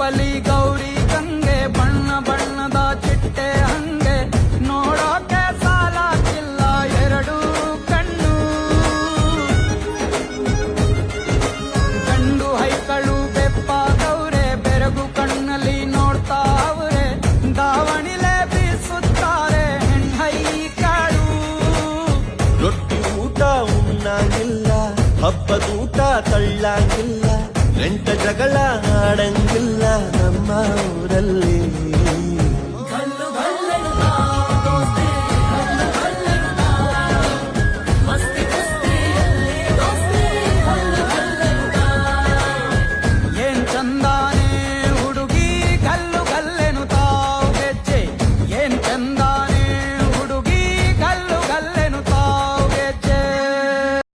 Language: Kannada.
ರೂಪಲಿ ಗೌರಿ ಗಂಗೆ ಬಣ್ಣ ಬಣ್ಣದ ಚಿಟ್ಟೆ ಹಂಗೆ ನೋಡೋಕೆ ಸಾಲಾಗಿಲ್ಲ ಎರಡು ಕಣ್ಣು ಗಂಡು ಹೈಕಳು ಬೆಪ್ಪಾದವ್ರೆ ಬೆರಗು ಕಣ್ಣಲ್ಲಿ ನೋಡ್ತಾ ಅವ್ರೆ ದಾವಣಿಲೆ ಬೀಸುತ್ತಾರೆ ಹೆಣ್ಣೈಕಳು ರೊಟ್ಟಿ ಊಟ ಉಣ್ಣಂಗಿಲ್ಲ ಹಬ್ಬದೂಟ ತಳ್ಳಂಗಿಲ್ಲ ಗಂಟ ಜಗಳ ಆಡಂಗಿಲ್ಲ ನಮ್ಮ ಊರಲ್ಲಿ